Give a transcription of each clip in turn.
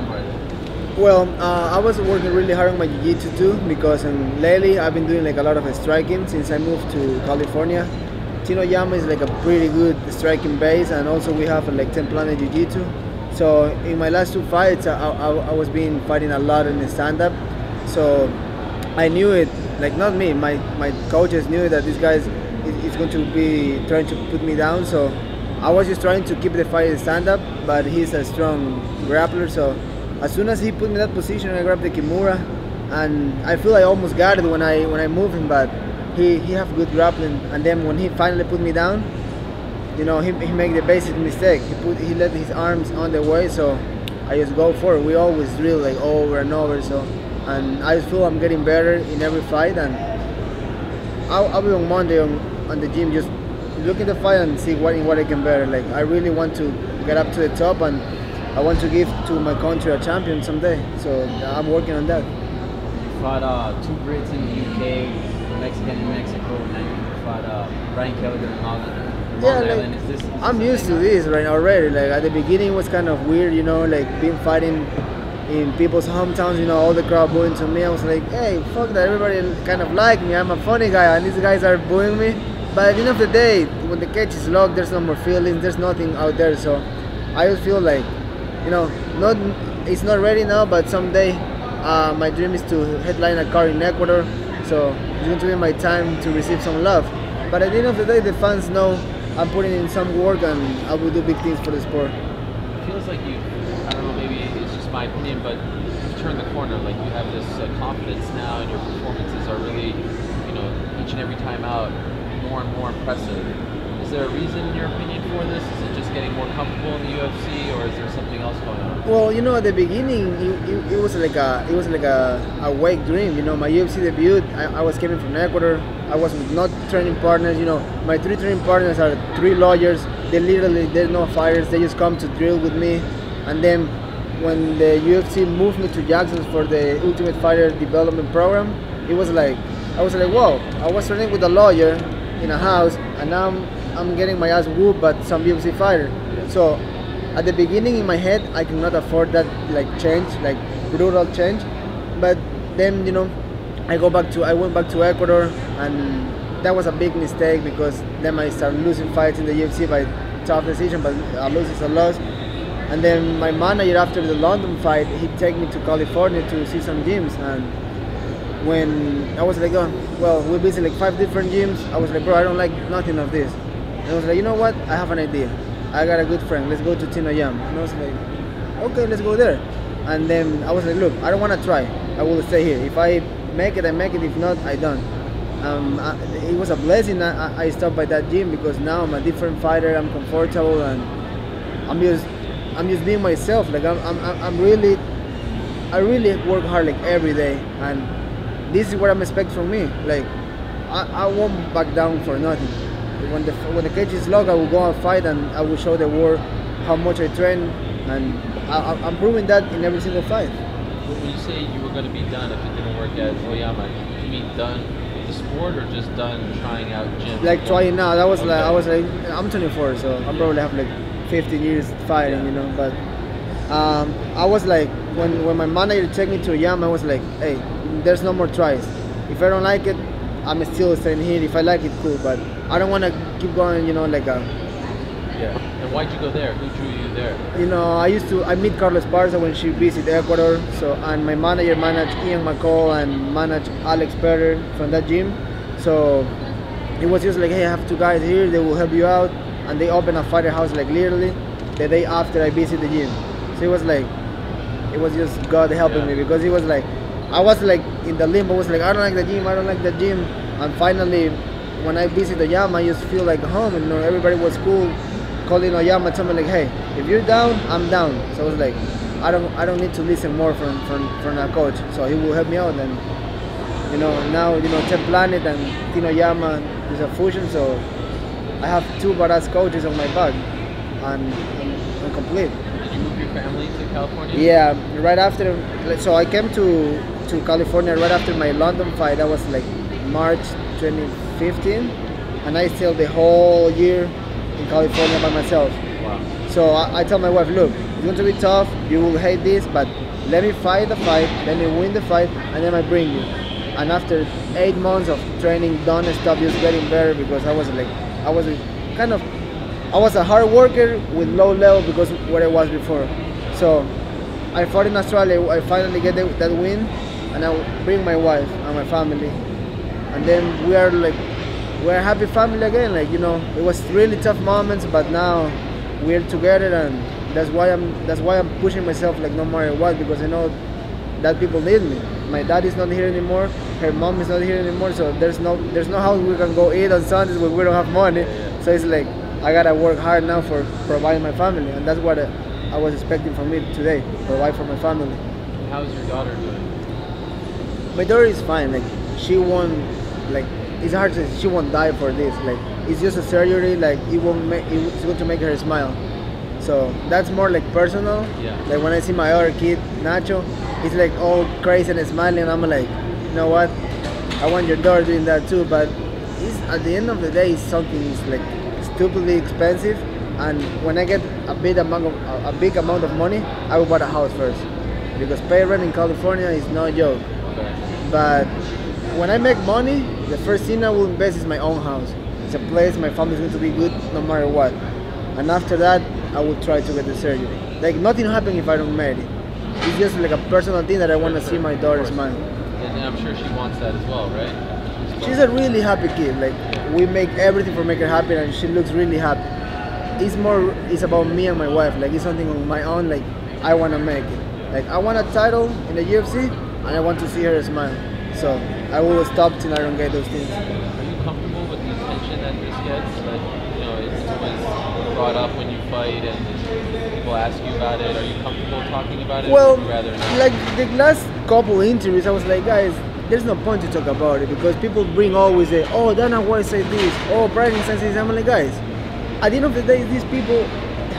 for it? Well, I was working really hard on my jiu-jitsu too because lately I've been doing like a lot of striking since I moved to California. Tino Yama is like a pretty good striking base, and also we have like 10 Planet Jiu-Jitsu. So in my last two fights, I was fighting a lot in the stand-up. So I knew it, like not me, my coaches knew that this guy is going to be trying to put me down. So I was just trying to keep the fight in stand-up, but he's a strong grappler. So as soon as he put me in that position, I grabbed the Kimura, and I feel I almost got it when I moved him, but he have good grappling. And then when he finally put me down, you know, he made the basic mistake. He let his arms on the way, so I just go for it. We always drill like over and over, so, and I feel I'm getting better in every fight. And I'll be on Monday on the gym just looking at the fight and see what I can better. Like I really want to get up to the top, and I want to give to my country a champion someday. So I'm working on that. You fought two Brits in the UK, Mexican in Mexico, and then you fought Brian Kelleher in Holland. Yeah, like, I'm used to this right now already. Like at the beginning it was kind of weird, you know, like being fighting in people's hometowns, you know, all the crowd booing to me. I was like, hey, fuck that, everybody kind of like me. I'm a funny guy, and these guys are booing me. But at the end of the day, when the cage is locked, there's no more feelings, there's nothing out there. So I just feel like, you know, it's not ready now, but someday my dream is to headline a card in Ecuador. So it's going to be my time to receive some love. But at the end of the day, the fans know I'm putting in some work, and I will do big things for the sport. It feels like I don't know, maybe it's just my opinion, but you've turned the corner. Like you have this confidence now, and your performances are really, you know, each and every time out, more and more impressive. Is there a reason, in your opinion, for this? Is it just getting more comfortable in the UFC, or is there something else going on? Well, you know, at the beginning, it was like a wake dream. You know, my UFC debut, I was coming from Ecuador. I was with not training partners. You know, my three training partners are three lawyers. They're no fighters. They just come to drill with me. And then when the UFC moved me to Jackson for the Ultimate Fighter Development Program, it was like, I was like, whoa! I was training with a lawyer in a house, and now I'm getting my ass whooped by some UFC fighter. So at the beginning in my head, I cannot afford that like change, like brutal change. But then, you know, I went back to Ecuador, and that was a big mistake because then I started losing fights in the UFC by tough decision, but a loss is a loss. And then my manager, after the London fight, he'd take me to California to see some gyms. And when I was like, oh, well, we visit like 5 different gyms, I was like, bro, I don't like nothing of this. And I was like, you know what? I have an idea. I got a good friend. Let's go to Tino Yam. And I was like, okay, let's go there. And then I was like, look, I don't want to try. I will stay here. If I make it, I make it. If not, I don't. It was a blessing. I stopped by that gym because now I'm a different fighter. I'm comfortable, and I'm just being myself. Like I really work hard like every day, and this is what I'm expecting from me. Like I won't back down for nothing. When the cage is locked, I will go and fight, and I will show the world how much I train, and I'm proving that in every single fight. When you say you were going to be done if it didn't work at Oyama, you mean done with the sport or just done trying out gyms? Like trying out. I was like, I'm 24, so I probably have like 15 years fighting, you know. But I was like, when my manager took me to Oyama, I was like, hey, there's no more tries. If I don't like it, I'm still staying here. If I like it, cool. But I don't want to keep going, you know, like a. Yeah. And why'd you go there? Who drew you there? You know, I meet Carlos Parza when she visited Ecuador. So, and my manager managed Ian McCall and managed Alex Perder from that gym. So it was just like, hey, I have 2 guys here. They will help you out. And they opened a fighter house like literally the day after I visited the gym. So it was like, it was just God helping me, because it was like, I was like in the limbo. I was like, I don't like the gym. I don't like the gym. And finally, when I visited Oyama, I just feel like home. You know, everybody was cool. Calling Oyama, telling me like, hey, if you're down, I'm down. So I was like, I don't need to listen more from a coach. So he will help me out. And you know, now, you know, 10 Planet and Tino Yama is a fusion. So I have 2 badass coaches on my back, and I'm complete. Did you move your family to California? Yeah, right after. So I came to California right after my London fight. That was like March 2015, and I stayed the whole year in California by myself. Wow. So I tell my wife, look, It's going to be tough. You will hate this, but let me fight the fight. Let me win the fight, and then I bring you. And after 8 months of training, don't stop, just getting better because I was a hard worker with low level because where I was before. So I fought in Australia. I finally get that win, and I bring my wife and my family, and then we're a happy family again. Like, you know, it was really tough moments, but now we're together, and that's why I'm pushing myself like no matter what, because I know that people need me. My dad is not here anymore. Her mom is not here anymore. So there's no house we can go eat on Sundays when we don't have money. So it's like I gotta work hard now for providing my family, and that's what I was expecting from me today, provide for my family. How's your daughter doing? My daughter is fine. Like, she won't, like, it's hard to say, she won't die for this. Like, it's just a surgery. Like, it's going to make her smile. So that's more like personal. Yeah. Like when I see my other kid, Nacho, he's like all crazy and smiling. I'm like, you know what? I want your daughter doing that too. But at the end of the day, it's something is like stupidly expensive. And when I get a big amount of money, I will buy a house first, because pay rent in California is no joke. Okay. But when I make money, the first thing I will invest is my own house. It's a place my family is going to be good no matter what. And after that, I will try to get the surgery. Like, nothing happens if I don't marry. It's just like a personal thing that I want to see my daughter smile. And I'm sure she wants that as well, right? She's a really happy kid. Like, we make everything for make her happy, and she looks really happy. It's about me and my wife. Like, it's something on my own. Like, I want to make it. Like, I want a title in the UFC, and I want to see her smile. So I will stop till I don't get those things. Are you comfortable with the attention that this gets? Like, you know, it's always brought up when you fight, and people ask you about it. Are you comfortable talking about it? Well, or would you rather not? like the last couple interviews, I was like, guys, there's no point to talk about it, because people bring always the, oh, Dana White said this, oh, Brian said this. I'm like, guys, at the end of the day, these people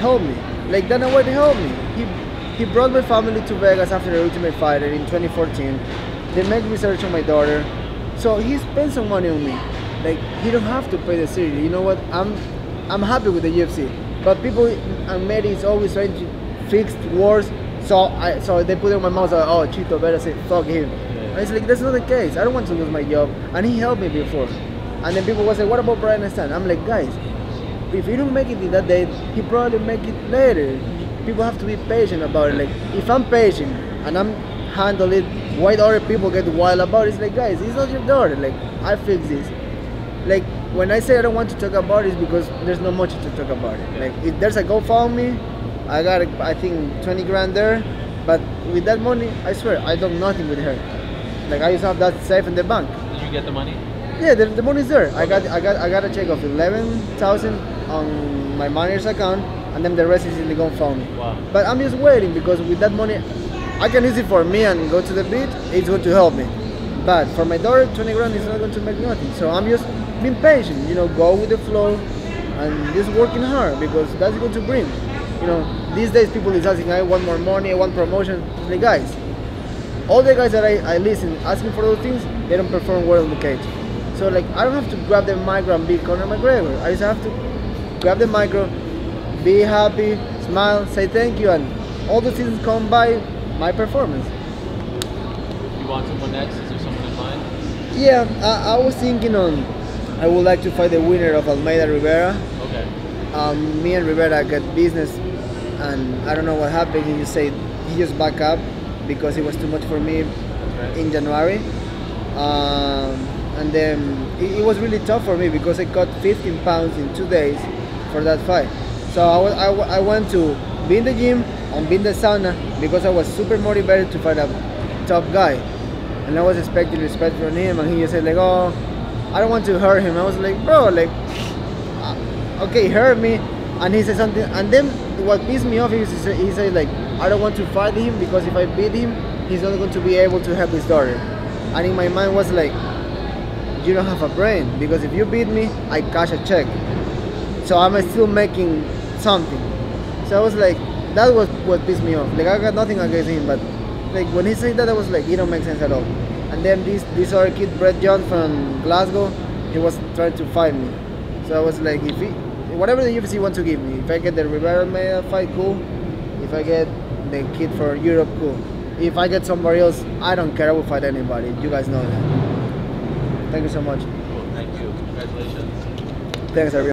help me. Like, Dana White helped me. He brought my family to Vegas after the Ultimate Fighter in 2014. They make research on my daughter, so he spent some money on me. Like, he don't have to pay the surgery. You know what? I'm happy with the UFC, but people and Mary is always trying to fix wars. So they put it in my mouth. Like, oh, Chito better say fuck him. And it's like, that's not the case. I don't want to lose my job, and he helped me before. And then people will say, what about Brian Stan? I'm like, guys, if he don't make it in that day, he probably make it later. People have to be patient about it. Like, if I'm patient and I'm handle it, why other people get wild about it? It's like, guys, it's not your daughter. Like, I fix this. Like, when I say I don't want to talk about it, it's because there's not much to talk about it. Like, if there's a GoFundMe, I got, I think, 20 grand there, but with that money, I swear, I done nothing with her. Like, I just have that safe in the bank. Did you get the money? Yeah, the money's there. Okay. I got a check of 11,000 on my manager's account, and then the rest is in the GoFundMe. Wow. But I'm just waiting, because with that money, I can use it for me and go to the beach. It's going to help me. But for my daughter, 20 grand is not going to make nothing. So I'm just being patient, you know, go with the flow and just working hard, because that's going to bring. You know, these days people is asking, I want more money, I want promotion. It's like, guys, all the guys that I listen asking for those things, they don't perform well in the cage. So like, I don't have to grab the micro and be Conor McGregor. I just have to grab the micro, be happy, smile, say thank you, and all the things come by my performance. You want someone next? Is there someone in mind? Yeah, I was thinking I would like to fight the winner of Almeida Rivera. Okay. Me and Rivera got business, and I don't know what happened. He just backed up because it was too much for me in January. And then it was really tough for me, because I cut 15 pounds in 2 days for that fight. So I went to be in the gym and be in the sauna, because I was super motivated to fight a top guy. And I was expecting respect from him, and he just said like, oh, I don't want to hurt him. I was like, bro, like, okay, hurt me. And he said something, and then what pissed me off is he said like, I don't want to fight him, because if I beat him, he's not going to be able to help his daughter. And in my mind was like, you don't have a brain, because if you beat me, I cash a check. So I'm still making something. So I was like, that was what pissed me off. Like, I got nothing against him, but like when he said that, I was like, it don't make sense at all. And then this other kid, Brett John from Glasgow, he was trying to fight me. So I was like, whatever the UFC wants to give me, if I get the Rivera Almeida fight, cool. If I get the kid for Europe, cool. If I get somebody else, I don't care. I will fight anybody. You guys know that. Thank you so much. Cool. Thank you. Congratulations. Thanks, everyone.